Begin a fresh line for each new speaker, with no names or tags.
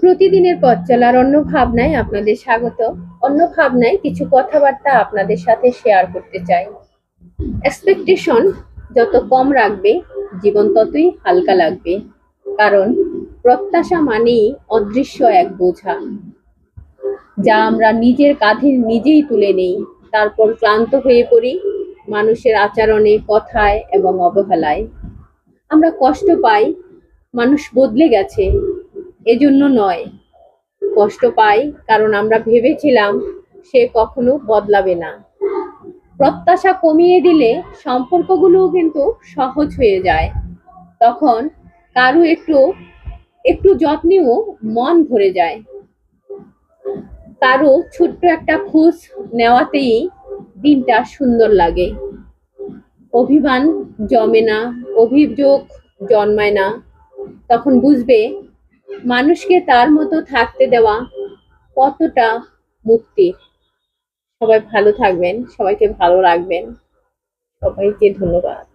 প্রতিদিনের পথ চলার অন্য ভাবনায় আপনাদের স্বাগত। অন্য ভাবনায় কিছু কথাবার্তা আপনাদের সাথে শেয়ার করতে চাই। এক্সপেকটেশন যত কম রাখবে জীবন ততই হালকা লাগবে, কারণ প্রত্যাশা মানেই অদৃশ্য এক বোঝা যা আমরা নিজের কাঁধে নিজেই তুলে নেই। তারপর ক্লান্ত হয়ে পড়ি মানুষের আচরণে, কথায় এবং অবহেলায়। আমরা কষ্ট পাই মানুষ বদলে গেছে এজন্য নয়, কষ্ট পাই কারণ আমরা ভেবেছিলাম সে কখনো বদলাবে না। প্রত্যাশা কমিয়ে দিলে সম্পর্কগুলোও কিন্তু সহজ হয়ে যায়। তখন কারো একটু একটু যত্নেও মন ভরে যায়, কারো ছোট্ট একটা খোঁজ নেওয়াতেই দিনটা সুন্দর লাগে। অভিমান জমে না, অভিযোগ জন্মায় না। তখন বুঝবে মানুষকে তার মতো থাকতে দেওয়া কতটা মুক্তি। সবাই ভালো থাকবেন, সবাইকে ভালো রাখবেন। সবাইকে ধন্যবাদ।